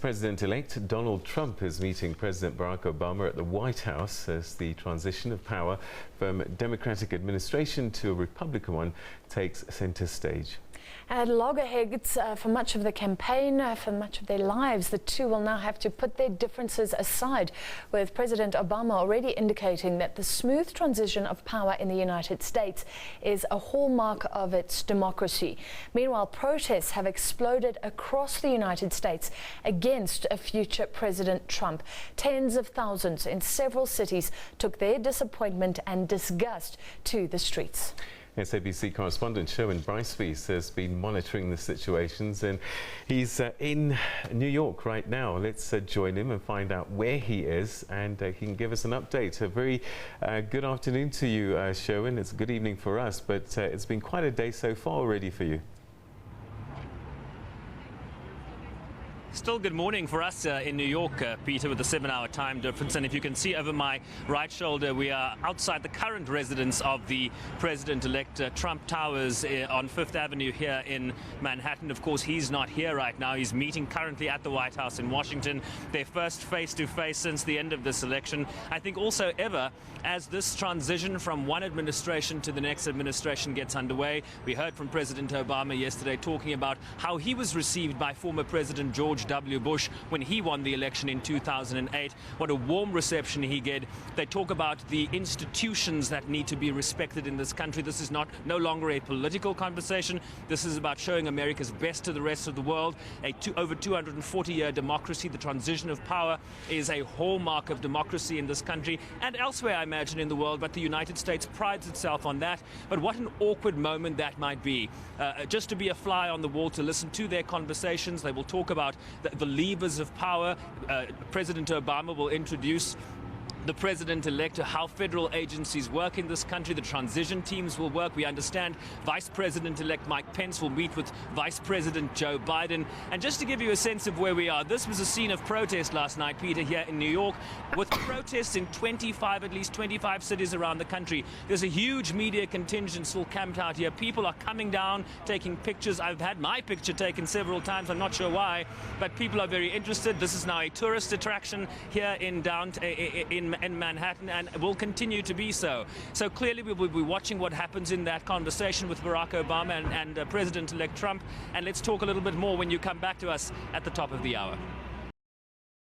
President-elect Donald Trump is meeting President Barack Obama at the White House as the transition of power from a Democratic administration to a Republican one takes center stage. At loggerheads for much of the campaign, for much of their lives, the two will now have to put their differences aside, with President Obama already indicating that the smooth transition of power in the United States is a hallmark of its democracy. Meanwhile, protests have exploded across the United States against a future President Trump. Tens of thousands in several cities took their disappointment and disgust to the streets. SABC correspondent Sherwin Bryce-Pease has been monitoring the situations, and he's in New York right now. Let's join him and find out where he is, and he can give us an update. A very good afternoon to you, Sherwin. It's a good evening for us, but it's been quite a day so far already for you. Still good morning for us in New York, Peter, with the 7-hour time difference. And if you can see over my right shoulder, we are outside the current residence of the President-elect, Trump Towers on 5th Avenue here in Manhattan. Of course, he's not here right now. He's meeting currently at the White House in Washington, their first face-to-face since the end of this election. I think also ever as this transition from one administration to the next administration gets underway. We heard from President Obama yesterday talking about how he was received by former President George W. Bush when he won the election in 2008. What a warm reception he get. They talk about the institutions that need to be respected in this country. This is no longer a political conversation. This is about showing America's best to the rest of the world. Over 240-year democracy. The transition of power is a hallmark of democracy in this country and elsewhere, I imagine, in the world. But the United States prides itself on that. But what an awkward moment that might be. Just to be a fly on the wall, to listen to their conversations. They will talk about the levers of power. President Obama will introduce the President-elect to how federal agencies work in this country. The transition teams will work. We understand Vice President-elect Mike Pence will meet with Vice President Joe Biden. And just to give you a sense of where we are, this was a scene of protest last night, Peter, here in New York, with protests in at least 25 cities around the country. There's a huge media contingent still camped out here. People are coming down, taking pictures. I've had my picture taken several times. I'm not sure why, but people are very interested. This is now a tourist attraction here in Manhattan, and will continue to be so. So clearly we will be watching what happens in that conversation with Barack Obama and President-elect Trump. And let's talk a little bit more when you come back to us at the top of the hour.